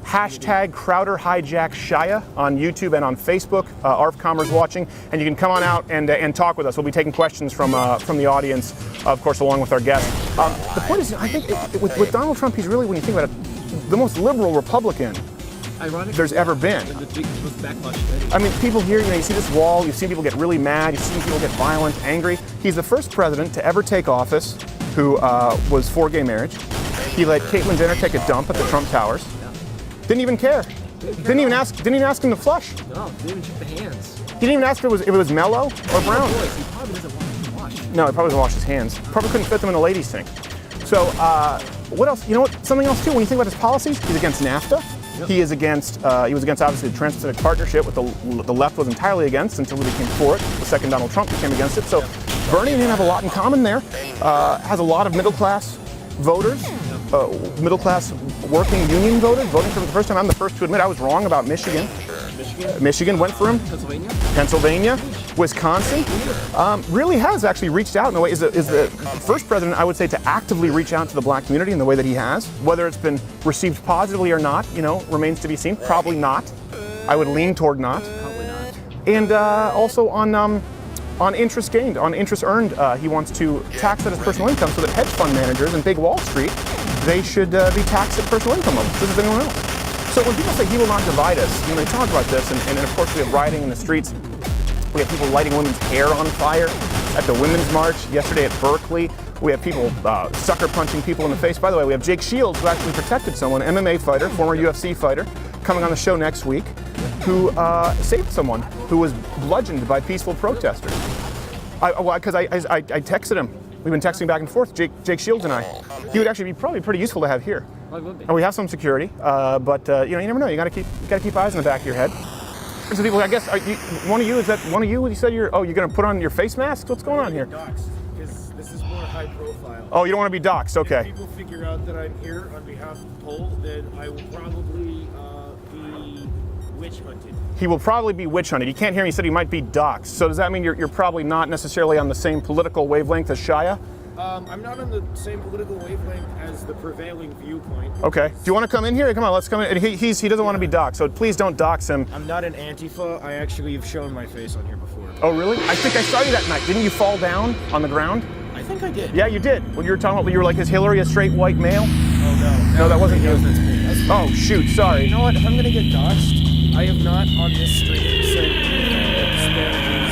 hashtag CrowderHijackShia on YouTube and on Facebook. ARFCommer's watching, and you can come on out and talk with us. We'll be taking questions from the audience, of course, along with our guests. The point is, I think with Donald Trump, he's really, when you think about it, the most liberal Republican there's ever been. I mean, people here, you see this wall, you've seen people get really mad, you've seen people get violent, angry. He's the first president to ever take office who was for gay marriage. He let Caitlyn Jenner take a dump at the Trump Towers. Didn't even care. Didn't even ask him to flush. No, didn't even check the hands. He didn't even ask if it was mellow or brown. He probably doesn't want to wash. No, he probably doesn't wash his hands. Probably couldn't fit them in a ladies' sink. So, what else? You know what? Something else too. When you think about his policies, he's against NAFTA. Yep. He was against obviously the Trans-Pacific Partnership, what the left was entirely against until he became for it. The second Donald Trump became against it. So Bernie and him have a lot in common there. Has a lot of middle-class voters, middle-class working union voters voting for him the first time. I'm the first to admit I was wrong about Michigan. Michigan went for him. Pennsylvania, Wisconsin, really has actually reached out in a way. Is the first president, I would say, to actively reach out to the black community in the way that he has. Whether it's been received positively or not, remains to be seen. Probably not. I would lean toward not. Probably not. And also on interest gained, on interest earned, he wants to tax that as personal income so that hedge fund managers and big Wall Street, they should be taxed at personal income levels, just as anyone else. So when people say he will not divide us, they talk about this, and of course we have rioting in the streets. We have people lighting women's hair on fire at the Women's March yesterday at Berkeley. We have people sucker punching people in the face. By the way, we have Jake Shields, who actually protected someone, MMA fighter, former UFC fighter, coming on the show next week, who saved someone who was bludgeoned by peaceful protesters. Because I texted him. We've been texting back and forth, Jake Shields and I. He would actually be probably pretty useful to have here. And we have some security, but you never know. You gotta keep eyes in the back of your head. There's some people. I guess one of you. Is that one of you? You said you're gonna put on your face mask. What's going on here? Because this is more high profile. Oh, you don't want to be doxxed. Okay. If people figure out that I'm here on behalf of Poll, then I will probably be witch hunted. He will probably be witch hunted. You can't hear me. He said he might be doxxed. So does that mean you're probably not necessarily on the same political wavelength as Shia? I'm not on the same political wavelength as the prevailing viewpoint. Okay. Do you want to come in here? Come on, let's come in. And he doesn't want to be doxxed, so please don't dox him. I'm not an Antifa. I actually have shown my face on here before. Oh, really? I think I saw you that night. Didn't you fall down on the ground? I think I did. Yeah, you did. When you were talking about, you were like, is Hillary a straight white male? Oh, no. No, that wasn't you. Oh, shoot, sorry. You know what? If I'm going to get doxxed, I have not on this street said anything that disparages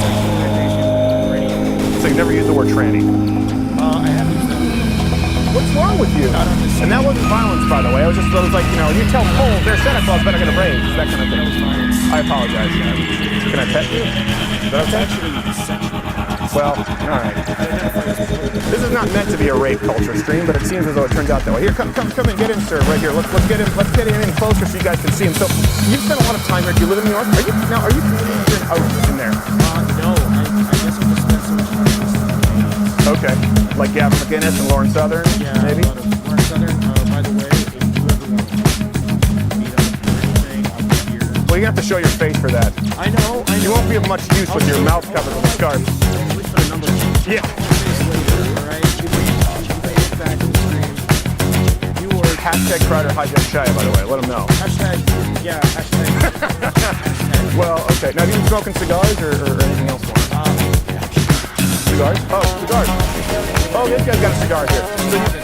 sexual orientation or anything. So you never used the word tranny? I have used that word. What's wrong with you? Not on this street. And that wasn't violence, by the way. I was like, you tell Cole, they're Santa Claus, better get a raise, that kind of thing. That was violence. I apologize. Can I pet you? Is that okay? Well, all right. This is not meant to be a rape culture stream, but it seems as though it turns out that way. Here, come in, get in, sir, right here. Let's get him in closer so you guys can see him. So you've spent a lot of time here. Do you live in New York? Are you Canadian out in there? No. I guess I'm just spent so much time. Okay. Like Gavin McInnes and Lauren Southern, maybe? Lauren Southern. By the way, if you ever want to meet up or anything, I'll be here. Well, you have to show your face for that. I know. You won't be of much use with your mouth covered with a scarf. Yeah. Hashtag CrowderHijackShia, by the way. Let them know. Hashtag. Well, okay. Now, have you been smoking cigars or anything else? Cigars? Oh, cigars. Oh, this guy's got a cigar here.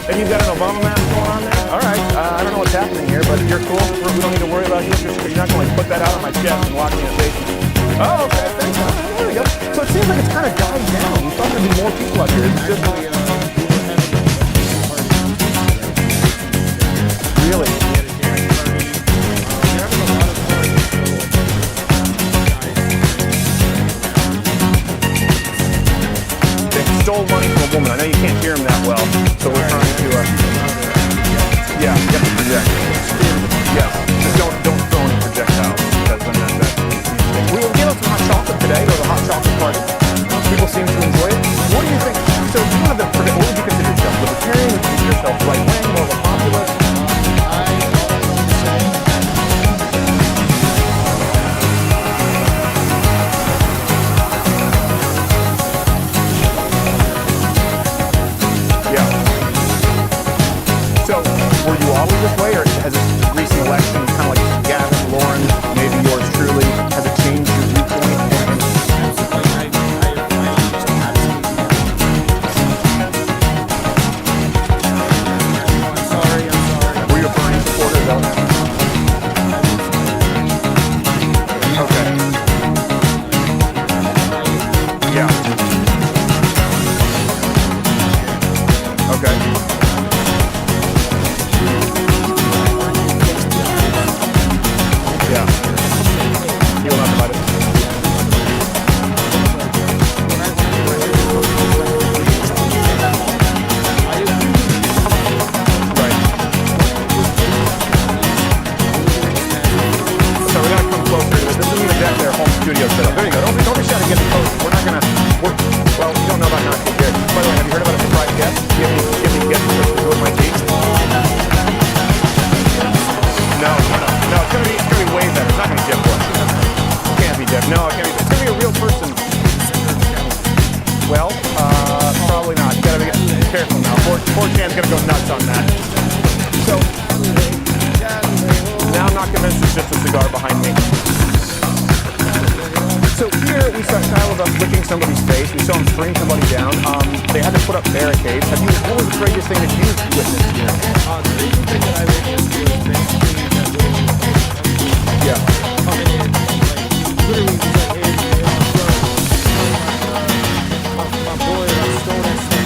And you've got an Obama mask going on there? All right. I don't know what's happening here, but you're cool. We don't need to worry about you. You're not going to put that out on my chest and lock me in a basement. Oh, okay. Thanks. There we go. So it seems like it's kind of died down. We thought there'd be more people out here. It's just really. They stole money from a woman. I know you can't hear him that well, so we're trying to. Yeah, you have to project. Yeah, just don't throw any projectiles. We will give out some hot chocolate today. Go to the hot chocolate party. People seem to enjoy it. What do you think? So you have the always this way, or has this recent election, kind of like Gavin, Lauren, maybe yours truly, has it changed your viewpoint? I'm sorry. Were you a Bernie supporter, though? Okay. Yeah. Okay. Yeah. You will not divide it. Right. So we gotta come closer to this. This isn't exactly our home studio setup. There you go. Don't be shy to get close. We're not gonna. Well, you don't know about not here. By the way, have you heard about a surprise guest? Give me guest to do with my tea. No. It's gonna be way better. It's not gonna be Jeff Bush. It can't be Jeff. No, it can't be. It's gonna be a real person. Well, probably not. You gotta be careful now. 4chan's gonna go nuts on that. So now I'm not convinced it's just a cigar behind me. So here we saw Kyle of us licking somebody's face. We saw him string somebody down. They had to put up barricades. What was the craziest thing that you witnessed here? The craziest thing that I witnessed was basically that Yeah. coming in, literally was like, hey, my boy, I stole that stuff.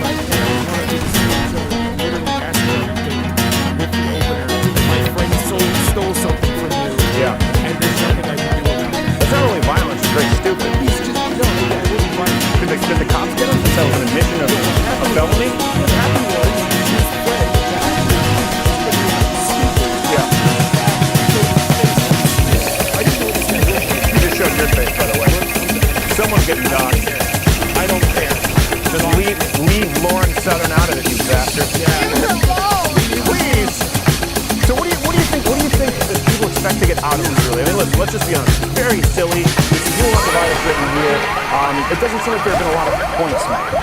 Like, hey, I wanted to see it, so literally asking everything with the opener. My friend stole something from you. Yeah. And there's nothing I can do about it. It's not really violence. It's very stupid. It's just, no, it wasn't violent. Did the cops get him since that was an admission of a felony? What happened was, his friend, Yeah. I didn't know this guy was there. You just showed your face, by the way. Someone's getting doxxed. I don't care. Just leave Lauren Southern out of it, you bastard. Please. So what do you think that people expect to get out of this, really? I mean, let's just be honest. It's very silly. This is all the virus written here. It doesn't seem like there have been a lot of points made.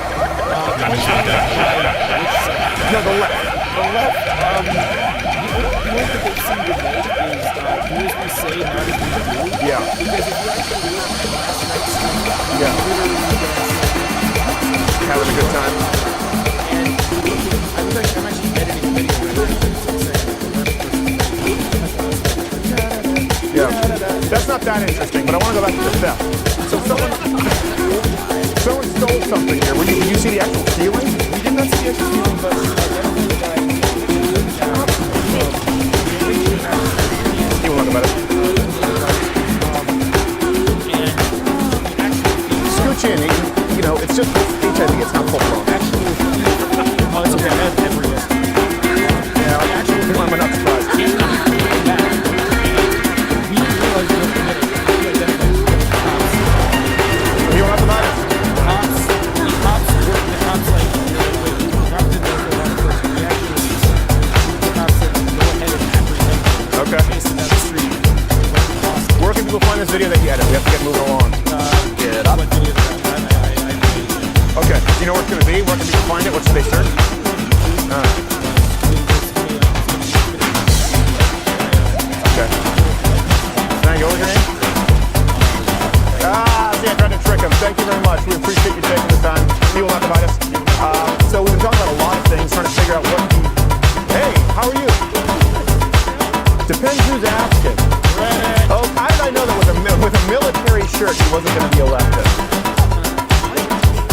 No, the left. The left, the one that they seem to make is, here's we say, now that we do. Yeah. Because if you actually look at last night's stream, Yeah. literally Having a good time. and I'm actually editing a video right now, so I'm saying, Yeah. That's not that interesting, but I want to go back to the theft. So someone stole something here. Did you see the actual stealing? we did not see the actual stream, but definitely the guy You will talk about it. Scooch in. It's just HIV. It's not full blown. Oh, it's okay. I have every list. Yeah, I'm not surprised. He realized what the cops. You don't have to buy it. The cops like, wait, the cops didn't know the wrong person. They actually, the cops said, go ahead and apprehend. Okay. Facing down the street. Where can people find this video that you edit? We have to get moving along. Get up. What video is that? Okay. Do you know where it's going to be? Where can people find it? What should they search? Okay. Thank you. What was your name? See, I tried to trick him. Thank you very much. We appreciate you taking the time. He will not divide us. So we've been talking about a lot of things, trying to figure out Hey, how are you? Depends who's asking. Oh, how did I know that with a military shirt he wasn't going to be elected?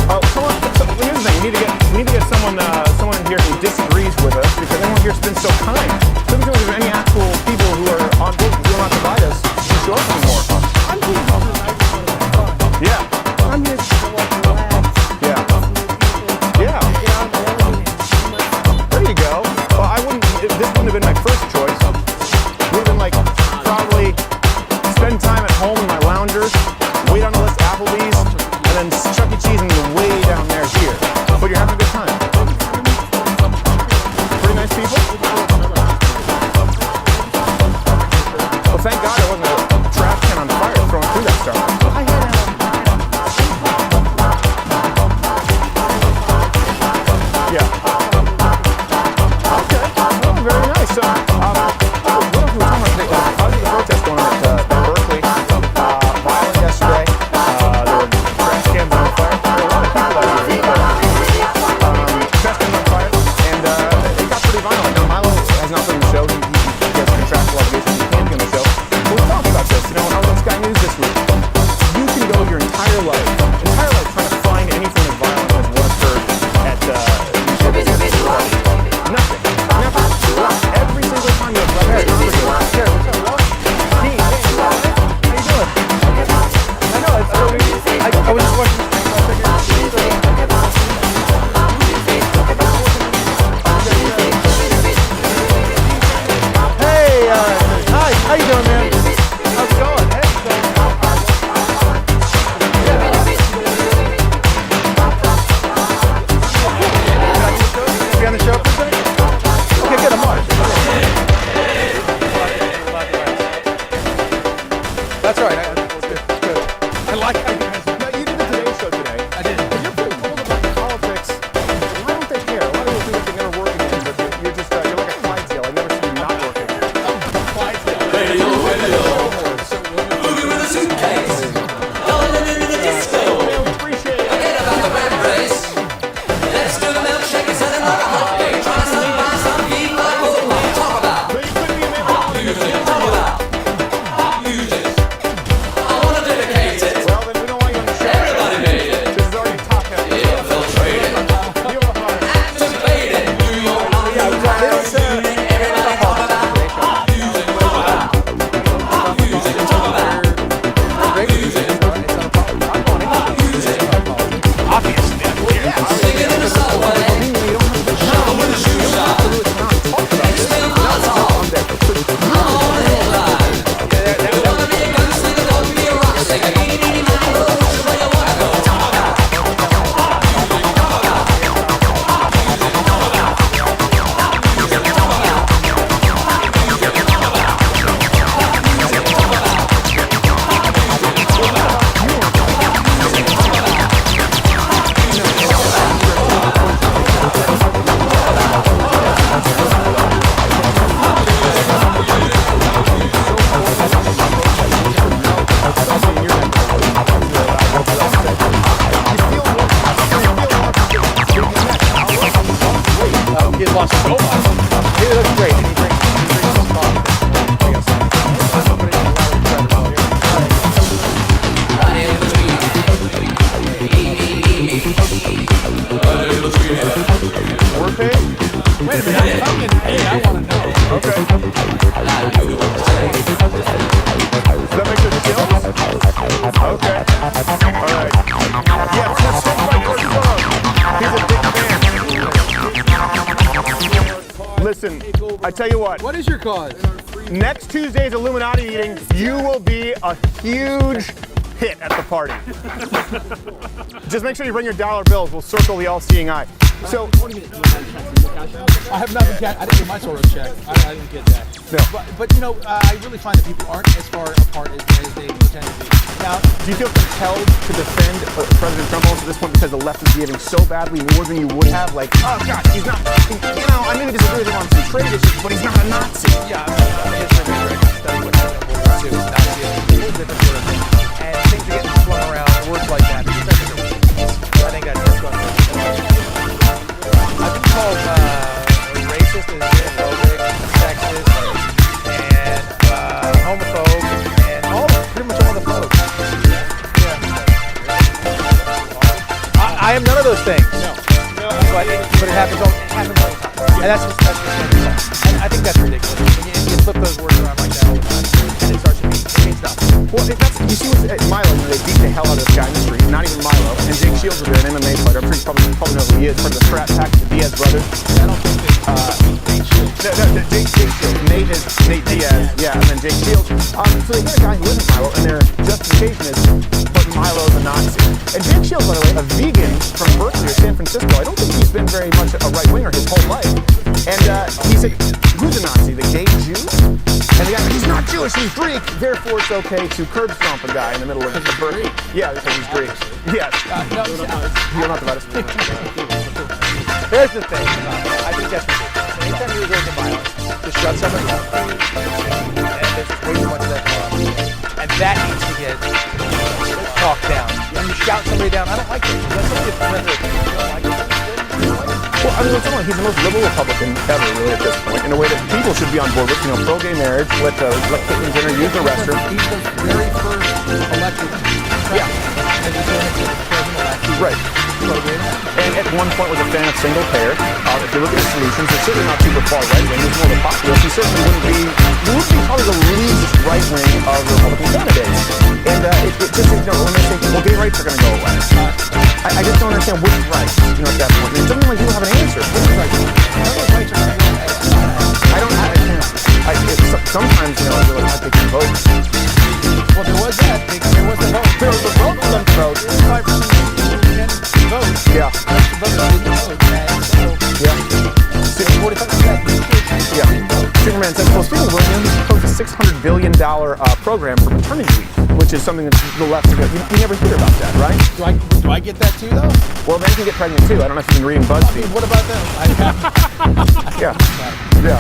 Oh, come on. So, here's the thing. We need to get someone in here who disagrees with us, because everyone here's been so kind. So if there's any actual people who are on board who will not divide us, who show up anymore. Yeah. I'm here to relax. Yeah. Yeah. There you go. Well, this wouldn't have been my first choice. Would have been like probably spend time at home in my lounger, wait on the list of Applebee's, and then Chuck E. Cheese and way down there here. But you're having a good time. Pretty nice people. some, what else were we talking about today? Other than the protest going on at Berkeley, violent yesterday. There were trash cans on fire. There were a lot of people out here. Trash cans on fire, and it got pretty violent. Now, Milo has not been on the show. He has contractual obligations. He can't be on the show. But we're talking about this, on Our Sky News this week. You can go your entire life trying to find anything as violent as what occurred at nothing. Never. Every single time you have right here. Dean, hey, how you doing? I know, it's so weird. I was just watching. Hey, hi, how you doing, man? How's it going? Hey, be on the show for a second? Okay, good, I'm on. That's all right. That's good. That's good. I like how you guys. No, you did the Today Show today. I did. But you're pretty cold about the politics. Why don't they care? A lot of people think that they're never working in, but you're just you're like a Clydesdale. I've never seen you not working. Clydesdale. Radio. Moving with a suitcase. Going into the disco. Appreciate it. Forget about the red race. Let's do the milkshake and set another hot day. Try to find some people like what we talk about. But you couldn't be a man. Talk about. Use it. I want to dedicate it. Well, then we don't want you on the show. Everybody made it. This is already top heavy. Infiltrated. Activated. New York. Yeah, we got it. Everybody talk about. Use it. Talk about. Use it. Talk about. Use it. Obviously. Singing in the subway. Shopping with a shoe shop. Explain Molotov. I'm on the headline. You wanna be a gunslinger, don't be a rock singer. Eeny, meeny, miny, moe, which way you wanna go? Talk about. Music, talk about. Music, talk about. Music, talk about. Music, talk about. Music, talk about. He lost so much. He looks great. He drinks his coffee. I guess. We're paid? Wait a minute. How can pay? I want to know. Okay. Does that make good skills? Okay. All right. Yeah, let's talk about George Soros. He's a big fan. Listen, I tell you what. What is your cause? Next Tuesday's Illuminati meeting, you will be a huge hit at the party. Just make sure you bring your dollar bills. We'll circle the all-seeing eye. So, I have not been I didn't get my Soros check. I didn't get that. No. But you know, I really find that people aren't as far apart as they pretend to be. Now, do you feel compelled to defend President Trump also at this point because the left is behaving so badly more than you would have? Like, oh gosh, he's not, I maybe disagree with him on some trade issues, but he's not a Nazi. yeah, I history of records study what happened in World War II. Nazism, a whole different sort of thing. And things are getting flung around and words like that. Because I think that's going to I've been called racist and xenophobic, sexist, and homophobe, and pretty much all the folks. Yeah. I am none of those things. No. But it happens all the time. And that's and I think that's ridiculous. When you flip those words around like that all the time, and it starts to mean nothing. Well, you see what's at Milo, they beat the hell out of this guy in the street, not even Milo, and Jake Shields was there, an MMA fighter. I'm pretty probably know who he is, part of the frat pack, the Diaz brothers. I don't think Nate Shields. No, Jake Shields. Nate is Nate Diaz, yeah, and then Jake Shields. So they get a guy who isn't Milo, and their justification is, but Milo's a Nazi. And Jake Shields, by the way, a vegan from Berkeley or San Francisco. I don't think he's been very much a right-winger his whole life. And he said, who's a Nazi, the gay Jew? And the guy, he's not Jewish, he's Greek, therefore it's okay to curb stomp a guy in the middle of the Berkeley. Yeah, because he's Greek. Yes. No, You're not the virus. Here's the thing. I think that's ridiculous. Anytime you resort to violence, to shut somebody down. And there's just way too much of that going on. And that needs to get talked down. When you shout somebody down, I don't like it. When somebody gets offended, I don't like it. Well, I mean, he's the most liberal Republican ever, really, at this point, in a way that people should be on board with. You know, pro-gay marriage, let Caitlyn Jenner use the restroom. He's the very first elected president. Yeah. And he's the president-elect. Right. And at one point was a fan of single payer. If you look at his solutions, it's certainly not super far right-wing. He's more of a populist. He certainly wouldn't be probably the least right-wing of the Republican candidates. And it just, you know, when they say, well, gay rights are going to go away. I just don't understand which rights, you know, at that point. It doesn't mean like you don't have an answer. Which rights? I don't have an answer. Sometimes, you know, I feel like they can vote. Well, there was that. There was the vote. There was a vote for them to vote. 5% vote. Yeah. The voters didn't vote. And so, Yeah. 45%. Yeah. Superman says, well, Stephen Williams proposed a $600 billion program for maternity leave, which is something that the left, you never hear about that, right? Do I get that too, though? Well, men can get pregnant too. I don't know if you've been reading BuzzFeed. What about them? Yeah. Yeah.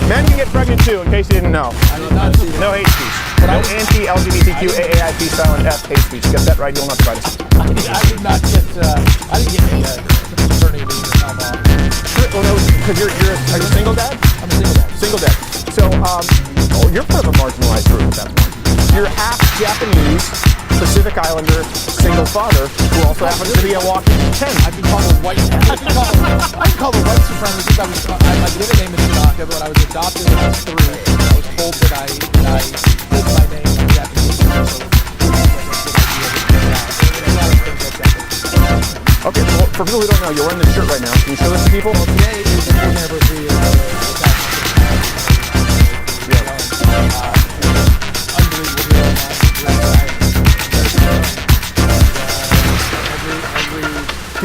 Men can get pregnant too, in case you didn't know. I did not see that. No hate speech. No anti-LGBTQ, AAIP, silent F hate speech. Get that right, you'll not fight us. I did not get, I didn't get any maternity leave or time off. Well, no, because are you single dad? I'm a single dad. Single dad. So, you're part of a marginalized group at that point. You're half Japanese, Pacific Islander, single father, who also happens to be a walking tent. I've been called a white. I've been called a white supremacist. My given name is Tanaka, but I was adopted when I was 3. I was told that I hid my name in Japanese. Okay, well, for people who don't know, you're wearing this shirt right now. Can you show this to people? Well, today is the 4th anniversary of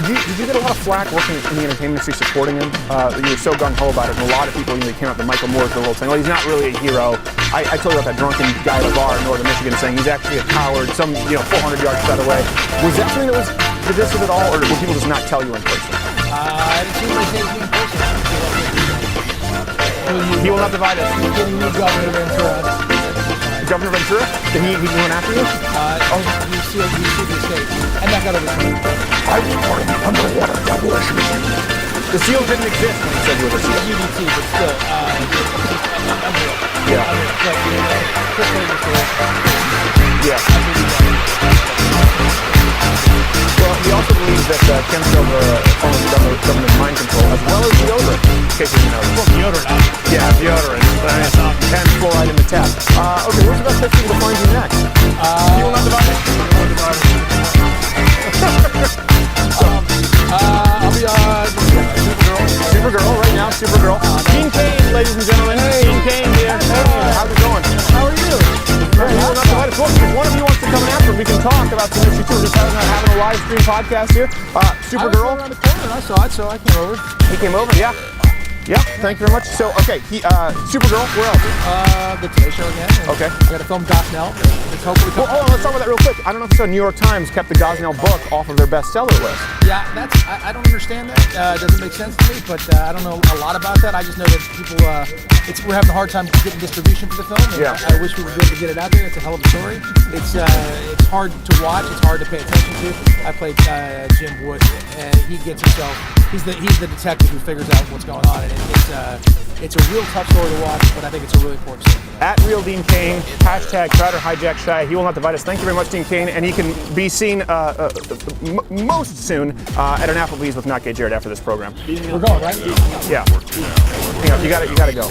Did you get a lot of flack working in the entertainment industry supporting him? You were so gung-ho about it, and a lot of people, you know, came out to Michael Moore's the little saying, well, he's not really a hero. I told you about that drunken guy at a bar in northern Michigan saying he's actually a coward, 400 yards out of the way. Was that something that was divisive at all, or would people just not tell you in person? I didn't see my case being personal. He will not divide us. He's getting new Governor Ventura. Governor Ventura? Did he went after you? You see the state. And that got overturned. I was part of the underwater demolition. The SEAL didn't exist when he said you were the SEAL. UDT, but still, Yeah. Yeah. Well, he also believes that chemtrails are a form of government mind control, as well as deodorant. In case you didn't know. well, deodorant. Yeah, deodorant. And fluoride in the tap. Okay, where's the best place to find you next? You will not divide it. I'll be Supergirl right now, Supergirl. Dean Cain, ladies and gentlemen. Hey. Dean Cain here. Hey, how's it going? How are you? You will not divide us. Look, if one of you wants to come after, we can talk about some issues too. We're just having a live stream podcast here. Supergirl. I was around the corner and I saw it, so I came over. He came over, yeah. Yeah, thank you very much. So, okay, Supergirl, where else? The Today Show again. Okay. I got to film Gosnell. It's hopefully Well, hold on, let's talk about that real quick. I don't know if you saw New York Times kept the Gosnell book off of their bestseller list. Yeah, I don't understand that. It doesn't make sense to me, but I don't know a lot about that. I just know that people, we're having a hard time getting distribution for the film. And Yeah. I wish we would be able to get it out there. It's a hell of a story. It's hard to watch. It's hard to pay attention to. I played Jim Wood, and he gets himself. He's the detective who figures out what's going on, and it's a real tough story to watch, but I think it's a really important story. At Real Dean Cain, hashtag Crowder Hijack Shy. He will not divide us. Thank you very much, Dean Cain, and he can be seen most soon at an Applebee's with Not Gay Jared after this program. We're going, right? Yeah. Hang on, you gotta go.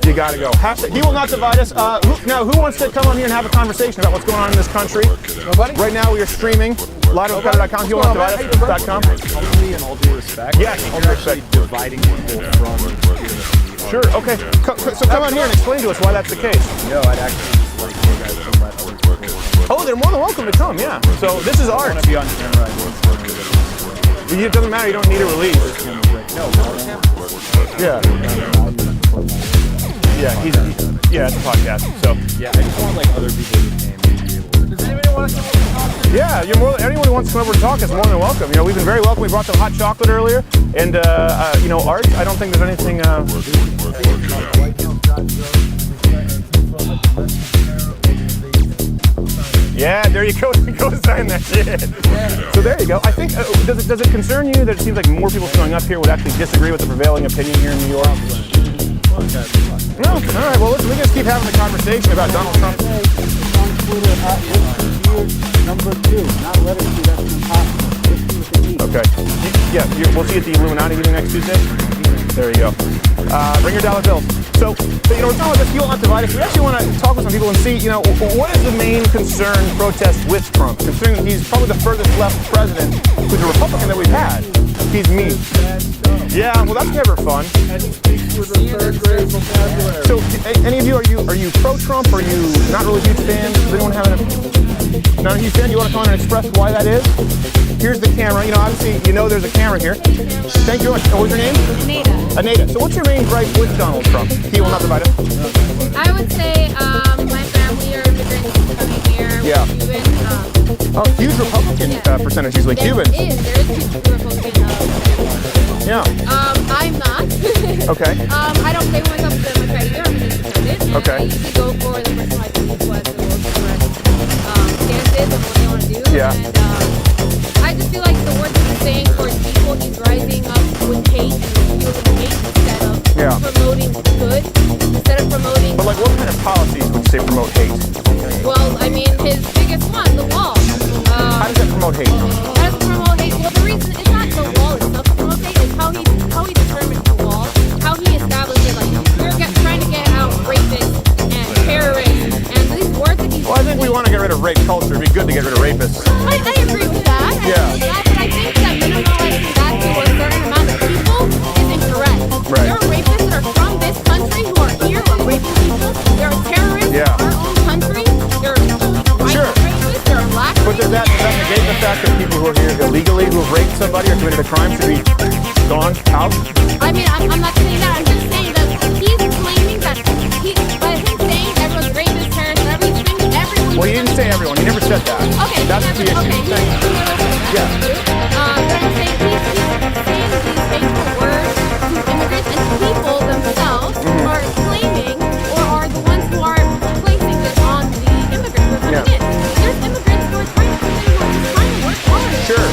You gotta go. Hashtag, he will not divide us. Who wants to come on here and have a conversation about what's going on in this country? Nobody? Right now we are streaming live on Crowder.com. He will not divide us.com. Humbly and all due respect. Yes, all due respect. Dividing people from. Sure, okay. So come on here and explain to us why that's the case. No, I'd actually just like you guys to let other people. Oh, they're more than welcome to come, yeah. So this is I art. want to be on camera. It doesn't matter, you don't need a release. No, Yeah. Yeah, it's a podcast. So yeah, I just want like other people to name to be able to. Does anybody want to talk? yeah, anyone who wants to come over and talk is more than welcome. You know, we've been very welcome. We brought them hot chocolate earlier, and art. I don't think there's anything. Yeah, there you go. Go sign that shit. So there you go. I think, does it concern you that it seems like more people showing up here would actually disagree with the prevailing opinion here in New York? No? All right, well, listen, we just keep having the conversation about Donald Trump. On Twitter at number 2. Not letter 2, that's impossible. Okay. Yeah, we'll see you at the Illuminati meeting next Tuesday. There you go. Bring your dollar bills. So, you know, we're talking about this, you don't have to divide us. We actually want to talk with some people and see, you know, what is the main concern, protest with Trump? Considering he's probably the furthest left president who's a Republican that we've had. He's mean. Yeah, well, that's never fun. And he speaks with a third grade vocabulary. So, any of you, are you pro-Trump? Are you not really huge fans? Does anyone have not a huge fan? You want to come on and express why that is? Here's the camera. You know, obviously, you know there's a camera here. Thank you very much. What was your name? Anita. Anita. So what's your main gripe with Donald Trump? He will not divide us. I would say my family are immigrants coming here. Yeah. Cuban, Huge Republican percentage usually. there Cuban. is huge Republican. Yeah. I'm not. Okay. I don't say when it comes to Democrat either. I'm independent. And Okay. I usually go for the person I think who has the most correct stances and what they want to do. Yeah. And I just feel like the words that he's saying towards people, he's rising up with hate and fueling hate instead of promoting good, instead of promoting. But like, what kind of policies would you say promote hate? Well, I mean, his biggest one, the wall. How does that promote hate? How does it promote hate? Well, the reason it's not the wall itself that promotes hate, it's how he determines the wall, how he establishes, like, trying to get out rapists and terrorists, and these words that he's. Well, I think we want to get rid of rape culture. It'd be good to get rid of rapists. I agree with that. Yeah. But I think that minimalizing that to a certain amount of people is incorrect. Right. There are rapists that are from this country who are here who are raping people. There are terrorists in our own country. There are white rapists. There are black But does that negate the fact that people who are here illegally, who have raped somebody or committed a crime, should be gone out? I mean, I'm not saying that. I'm just saying that he's claiming that by him saying everyone's racist, terrorist, and everything, everyone. Well, you didn't say everyone. You never said that. Okay. That's the issue. Okay. Yeah. But I'm saying he's saying these hateful words to immigrants, and people themselves are claiming or are the ones who are placing this on the immigrants who are coming in. There's immigrants who are trying to come in, who are just trying to work hard. Sure.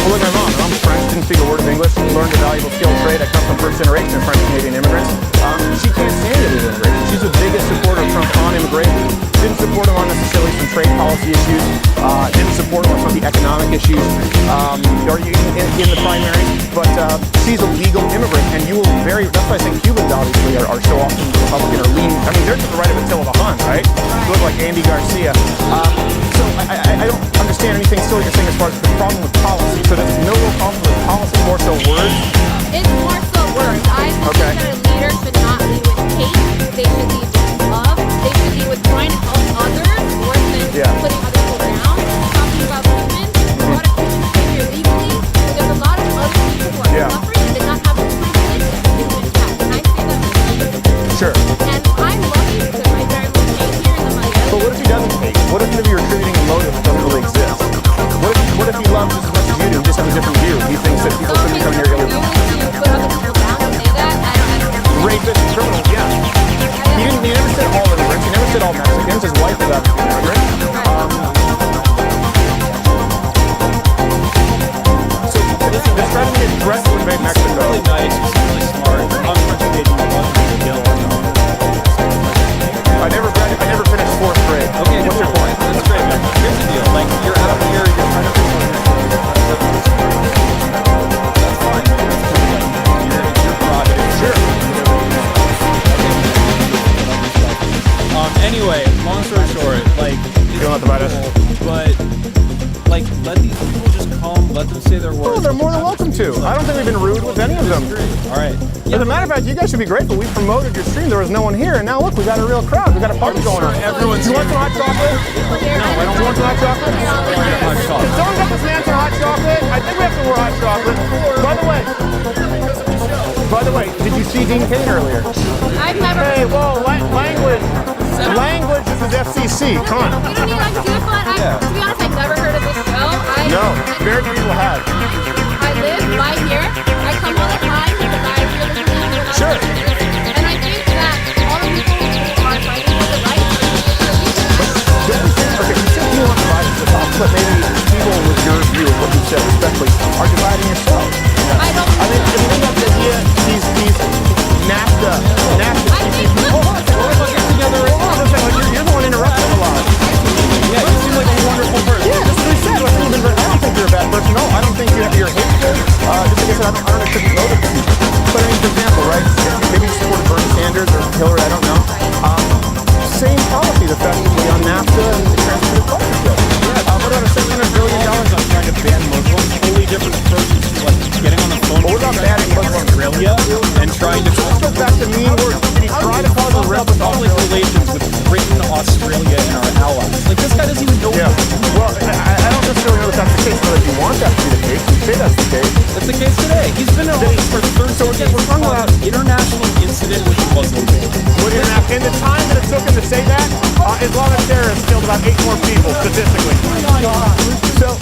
Well, look, my mom's French, didn't speak a word of English, learned a valuable skill trade. I come from first generation of French Canadian immigrants. She can't stand illegal immigration. She's the biggest supporter of Trump on immigration. Didn't support him on necessarily some trade policy issues. Didn't support him on some of the economic issues or in the primary. But she's a legal immigrant, and you will that's why I think Cubans obviously are so often Republican or lean. I mean, they're to the right of Attila the Hun, right? They look like Andy Garcia. So I don't understand anything still you're saying as far as the problem with policy. So there's no real problem with policy, more so words? It's more so words. I think that a leader should not lead with hate. They should lead with love. They should lead with trying to help others more than putting other people down. Talking about women, a lot of Christians came here legally, but there's a lot of other people who are suffering and did not have the privilege to be attacked. And I say that respectfully. Sure. And I'm lucky because my family came here and then my But what if he doesn't hate? What if you're attributing a motive that doesn't really exist? What if he loves just as much as you do, just has a different view? He thinks that people shouldn't come here illegally. put other people down and say that. I don't Rapists, criminals, yeah. He never said all immigrants. He never said all Mexicans. His wife was African immigrant. So describe to me a threat to invade Mexico. Really nice. He's really smart. I'm French Canadian. I love him to kill. I never finished fourth grade. Okay, what's your point? That's great, man. Here's the deal. Like, you're out here, you're trying to that's fine, man. That's cool. Like, it's your prerogative. Sure. Anyway, long story short, like, You don't have to bite us. but, like, let these people just come, let them say their Oh, words. they're more than welcome to. I don't think we've been rude with any of them. All right. As a matter of fact, you guys should be grateful. We promoted your stream. There was no one here, and now look, we got a real crowd. We got a party going on. Everyone's You want some hot chocolate? No, I don't You want some hot chocolate? hot Can chocolate. someone get this man some hot chocolate? I think we have some more hot chocolate. By the way, did you see Dean Cain earlier? I've never. Hey, whoa, language. Language, this is FCC. Come on. We don't need like to do it, but to be honest, I've never heard of this show. No, very few people have. I live by here. I come all the time because I hear this thing. Sure. And I think that all the people who are fighting for the right. Okay, you said you want Australia and our allies. Like, this guy doesn't even know. Yeah. Well, I don't necessarily know that that's the case, but if you want that to be the case, you say that's the case. That's the case today. He's been in office for 30 So again, we're talking about international incident with the Muslim faith. in the time that it took him to say that, Islamic terrorists killed about 8 more people statistically. So,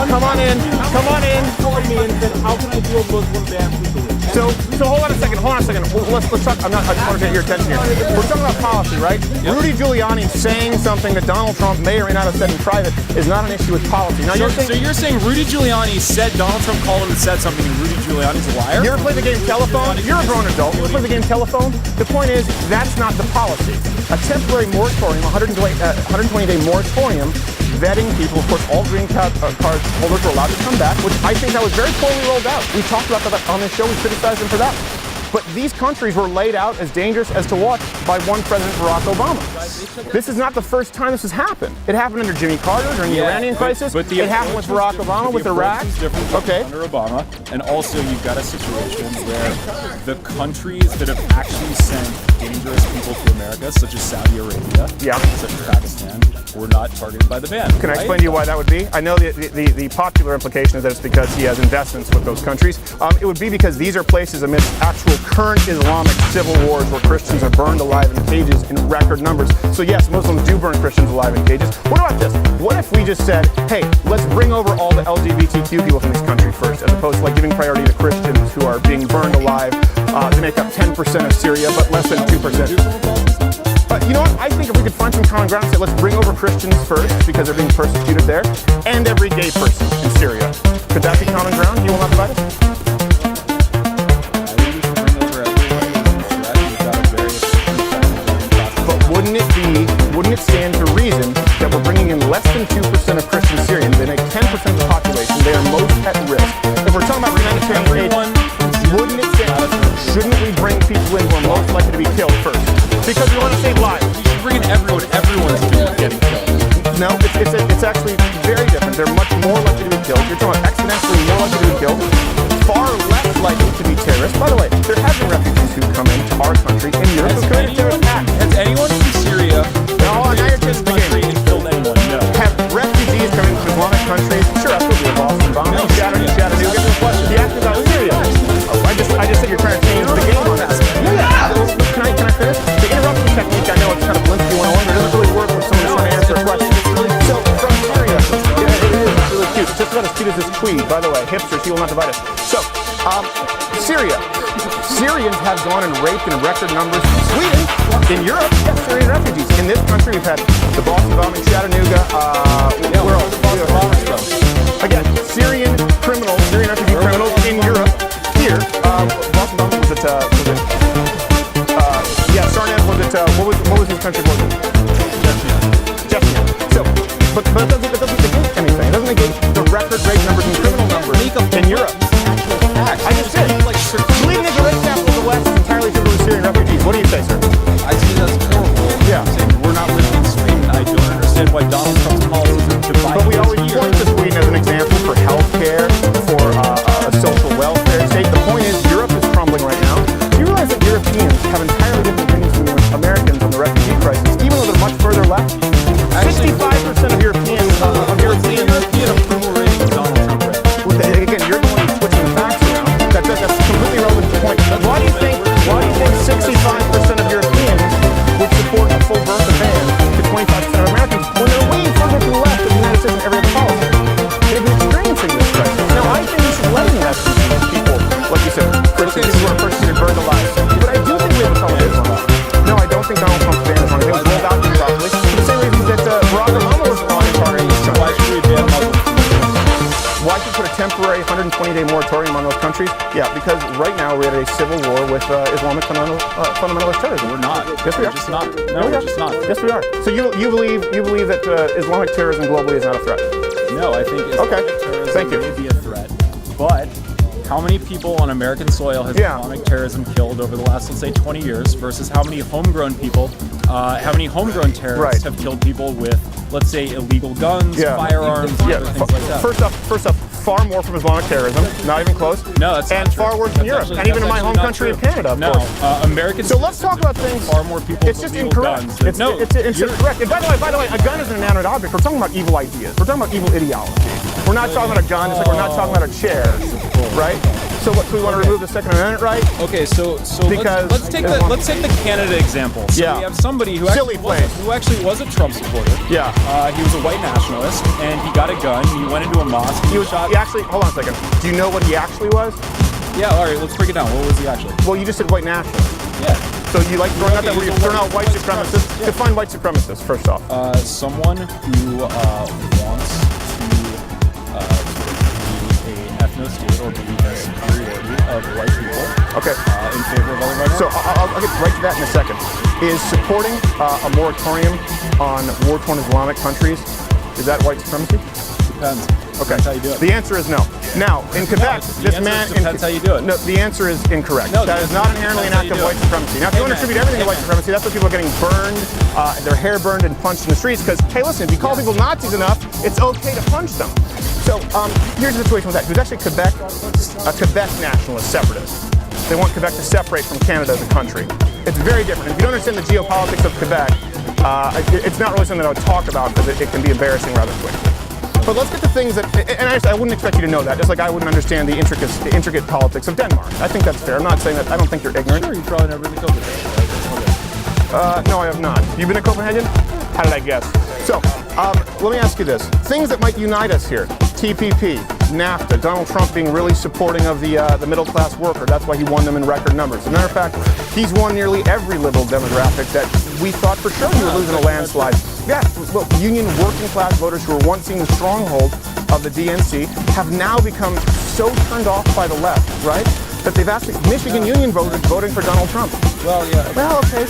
come on in. How can I do a Muslim ban legally? So hold on a second. Let's talk. I just want to get your attention here. We're talking about policy, right? Yep. Rudy Giuliani saying something that Donald Trump may or may not have said in private is not an issue with policy. Now, So you're saying Rudy Giuliani said Donald Trump called him and said something, and Rudy Giuliani's a liar? You ever play the game Telephone? You're a grown adult. You ever play the game Telephone? The point is, that's not the policy. A temporary moratorium, 120-day moratorium, vetting people. Of course, all green card holders were allowed to come back, which I think that was very poorly rolled out. We talked about that on this show. We criticized them for that. But these countries were laid out as dangerous as to watch by one President Barack Obama. This is not the first time this has happened. It happened under Jimmy Carter during the Iranian crisis. It happened with Barack Obama with Iraq. Okay. Under Obama, and also you've got a situation where the countries that have actually sent dangerous people to America, such as Saudi Arabia, such as Pakistan, were not targeted by the ban. Can I explain to you why that would be? I know the popular implication is that it's because he has investments with those countries. It would be because these are places amidst actual current Islamic civil wars where Christians are burned alive in cages in record numbers. So yes, Muslims do burn Christians alive in cages. What about this? What if we just said, hey, let's bring over all the LGBTQ people from this country first, as opposed to like giving priority to Christians who are being burned alive to make up 10% of Syria, but less than 2%. You know what? I think if we could find some common ground and say, let's bring over Christians first because they're being persecuted there, and every gay person in Syria. Could that be common ground? You will not divide us? But wouldn't it stand to reason that we're bringing in less than 2% of Christian Syrians? They make 10% of the population. They are most at risk. If we're talking about humanitarian aid, wouldn't it stand? Shouldn't we bring people in who are most likely to be killed first? Because we want to save lives. You should bring in everyone. Everyone's getting killed. No, it's actually very different. They're much more likely to be killed. You're talking about exponentially more likely to be killed. Far less likely to be terrorists. By the way, there have been refugees who come into our country in Europe who committed terrorist acts. Has anyone from Syria now you're just country and killed anyone? No. Have refugees come into Islamic countries? Sure, absolutely. Boston bombing, Chattanooga. He asked about Syria. I just said you're trying to change the game on that. Can I finish? The interruption technique, I know it's kind of Blinsky 101, but it doesn't really work when someone's trying to answer a question. So, from Syria, it is really cute. It's just about as cute as this tweed, by the way. Hipsters, he will not divide us. So, Syria. Syrians have gone and raped in record numbers from Sweden. In Europe, yes, Syrian refugees. In this country, we've had the Boston bombing, Chattanooga, where else? Again, Syrian criminals, Syrian refugee criminals in Europe. Here, Boston bombing was at, Sarnath was at, what was his country? Chechnya. So, but it doesn't negate anything. It doesn't negate the record rate numbers and criminal numbers in Europe. I just said, Sweden is the red capital of the West, entirely filled with Syrian refugees. What do you say, sir? I see that's horrible. Yeah. We're not living in Sweden. I don't understand why Donald Trump's policies are divided. But we always point to Sweden as an example for healthcare, for a social welfare state. The point is, Europe is crumbling right now. Do you realize that Europeans have entirely different opinions from Americans on the refugee crisis, even though they're much further left? 65% of European approval rating of Donald Trump right now. Again, you're the one who's switching the facts around. That's completely irrelevant to the point. Why do you think 65% of Europeans would support a full birth ban to 25% of Americans when they're way further to the left of the United States and every other policy? They've been experiencing this crisis. Now, I think we should let in refugees, people, like you said, Christians who are persecuted, burned alive. But I do think we have a problem with Islam. No, I don't think Donald Trump's ban is wrong. It was rolled out improperly. For the same reason that Barack Obama was on targeting these countries. Why should we ban Muslims? Why should we put a temporary 120-day moratorium on those countries? Yeah, because right now we're at a civil war with Islamic fundamentalist terrorism. We're not. Yes, we are. We're just not. No, we're just not. Yes, we are. So you believe that Islamic terrorism globally is not a threat? No, I think Islamic terrorism may be a threat. But how many people on American soil has Islamic terrorism killed over the last, let's say, 20 years versus how many homegrown people, how many homegrown terrorists have killed people with, let's say, illegal guns, firearms, other things like that? First up, far more from Islamic terrorism, not even close. No, that's and not true. far worse than Europe, and even in my home country of Canada. Of course. Americans. So let's talk about things. Far more people. It's just incorrect. It's incorrect. And by the way, a gun is an inanimate object. We're talking about evil ideas. We're talking about evil ideology. We're not talking about a gun. It's like we're not talking about a chair, right? So what? So we want to remove the Second Amendment, right? Okay, so Because let's take the Canada example. So Yeah. we have somebody who actually was a Trump supporter. Yeah. He was a white nationalist, and he got a gun. He went into a mosque. He actually. Hold on a second. Do you know what he actually was? Yeah. All right. Let's break it down. What was he actually? Well, you just said white nationalist. Yeah. So you like throwing out that where you're throwing out white supremacists? Define white supremacists first off. Someone who wants to be an ethno-state or believe in the superiority of white people. Okay. In favor of other minorities. So I'll get right to that in a second. Is supporting a moratorium on war-torn Islamic countries, is that white supremacy? Depends. Okay. Depends how you do it. The answer is no. Now, in Quebec, this man... Depends how you do it. No, the answer is incorrect. No, that is not inherently an act of white supremacy. Now, if you want to attribute everything to white supremacy, that's why people are getting burned, their hair burned and punched in the streets, because, hey, listen, if you call people Nazis enough, it's okay to punch them. So, here's the situation with that. He was actually a Quebec nationalist separatist. They want Quebec to separate from Canada as a country. It's very different. If you don't understand the geopolitics of Quebec, it's not really something I would talk about because it can be embarrassing rather quickly. But let's get to things that, and I wouldn't expect you to know that, just like I wouldn't understand the intricate politics of Denmark. I think that's fair. I'm not saying that, I don't think you're ignorant. Sure, you probably never been to Copenhagen. No, I have not. You been to Copenhagen? How did I guess? So, let me ask you this. Things that might unite us here. TPP, NAFTA, Donald Trump being really supporting of the middle-class worker. That's why he won them in record numbers. As a matter of fact, he's won nearly every liberal demographic that we thought for sure he would lose in a landslide. Yeah, look, union working-class voters who were once seen the stronghold of the DNC have now become so turned off by the left, right, that they've asked Michigan union voters voting for Donald Trump. Well, yeah. Well, okay.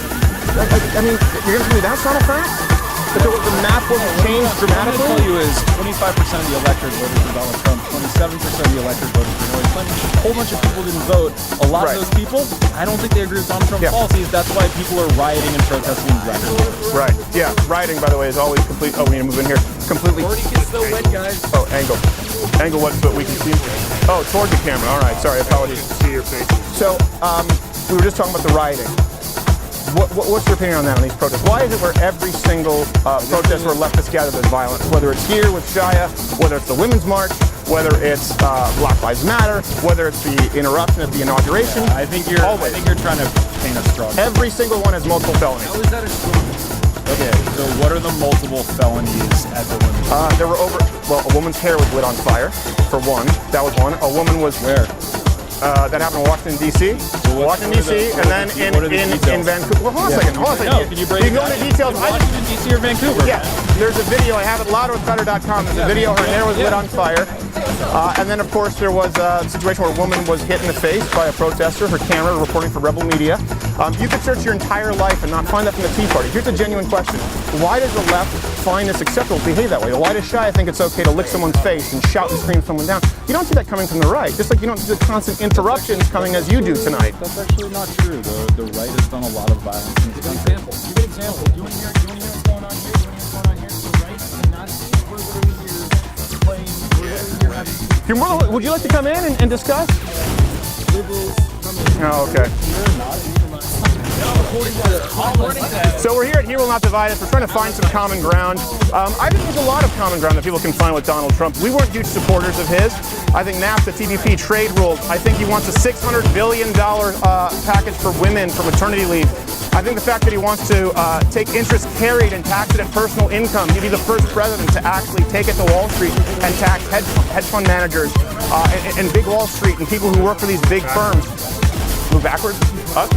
I mean, you're going to tell me that's not a fact? That the map wasn't changed dramatically? What I'm going to tell you is 25% of the electorate voted for Donald Trump, 27% of the electorate voted for Hillary Clinton. A whole bunch of people didn't vote. A lot of those people, I don't think they agree with Donald Trump's policies. That's why people are rioting and protesting record. Right. Yeah. Rioting, by the way, is always complete. Oh, we need to move in here. Completely. 40 kids still wet, guys. Oh, angle. Angle what so we can see? Oh, toward the camera. All right. Sorry. Apologies. See your face. So, we were just talking about the rioting. What's your opinion on that, on these protests? Why is it where every single protest where leftists gather there's violence? Whether it's here with Shia, whether it's the Women's March, whether it's Black Lives Matter, whether it's the interruption at the inauguration. Yeah, I think you're trying to paint a straw. Every single one has multiple felonies. How is that a straw? Okay, so what are the multiple felonies at the Women's March? There were a woman's hair was lit on fire, for one. That was one. A woman was... Where? That happened in Washington, D.C. Washington, D.C., and then in Vancouver. Well, hold on a second. No, can you break it go down? into details. Washington, D.C. or Vancouver? Yeah, there's a video. I have it louderwithcutter.com. There's a video. Her hair was lit on fire. And then, of course, there was a situation where a woman was hit in the face by a protester. Her camera reporting for Rebel Media. You could search your entire life and not find that from the Tea Party. Here's a genuine question. Why does the left find this acceptable to behave that way? Why does Shia think it's okay to lick someone's face and shout and scream someone down? You don't see that coming from the right. Just like you don't see the constant interruptions coming as you do tonight. That's actually not true. The right has done a lot of violence in this country. Give an example. You want to hear what's going on here? You want to hear what's going on here? The right and Nazis, we're literally here playing. We're literally here having. Would you like to come in and discuss? Oh, okay. So we're here at He Will Not Divide Us. We're trying to find some common ground. I think there's a lot of common ground that people can find with Donald Trump. We weren't huge supporters of his. I think NAFTA, TPP, trade rules. I think he wants a $600 billion package for women for maternity leave. I think the fact that he wants to take interest carried and tax it at personal income. He'd be the first president to actually take it to Wall Street and tax hedge fund managers and big Wall Street and people who work for these big firms. Move backwards? Up?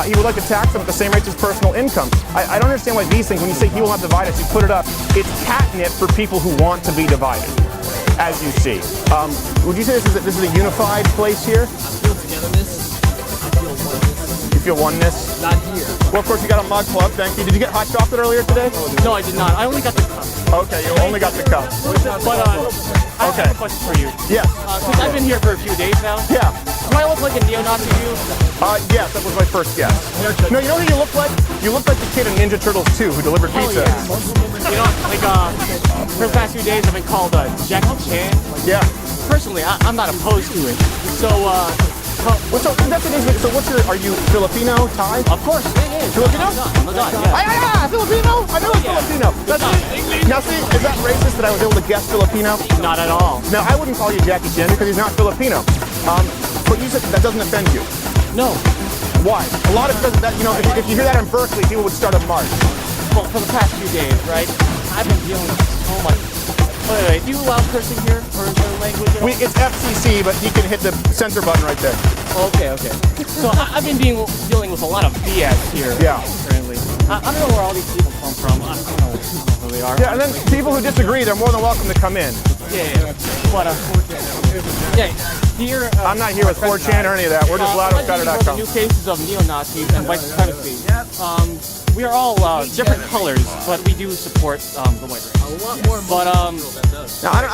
He would like to tax them at the same rates as personal income. I don't understand why these things, when you say he will not divide us, you put it up, it's catnip for people who want to be divided, as you see. Would you say this is a unified place here? I feel togetherness. I feel oneness. You feel oneness? Not here. Well, of course, you got a mug club, thank you. Did you get hot chocolate earlier today? No, I did not. I only got the cup. Okay, you only got the cup. But I have a question for you. Yes. Since I've been here for a few days now. Yeah. Do I look like a neo-Nazi to you? Yes, that was my first guess. No, you know who you look like? You look like the kid in Ninja Turtles 2 who delivered pizza. You know, like, for the past few days I've been called Jackie Chan. Yeah. Personally, I'm not opposed to it. So, so that's the thing. So are you Filipino, Thai? of course, yeah. Filipino? I'm a god, yeah. Filipino? I know it's Filipino. Now see, is that racist that I was able to guess Filipino? Not at all. Now, I wouldn't call you Jackie Chan because he's not Filipino. But you said that doesn't offend you. No. Why? A lot of that, you know, if you hear that in Berkeley, people would start a march. Well, for the past few days, right, I've been dealing with so much. Wait, do you allow cursing here, or is there language? It's FCC, but he can hit the censor button right there. Okay. So I've been dealing with a lot of BS here. Yeah. Currently, I don't know where all these people come from. I don't know who they are. Yeah, and then people who disagree, they're more than welcome to come in. Yeah. But here. I'm not here with 4chan or any of that. We're just loudercutter.com. New cases of neo-Nazis and white supremacy. We are all different colors, but we do support the white race. A lot more. But now, I don't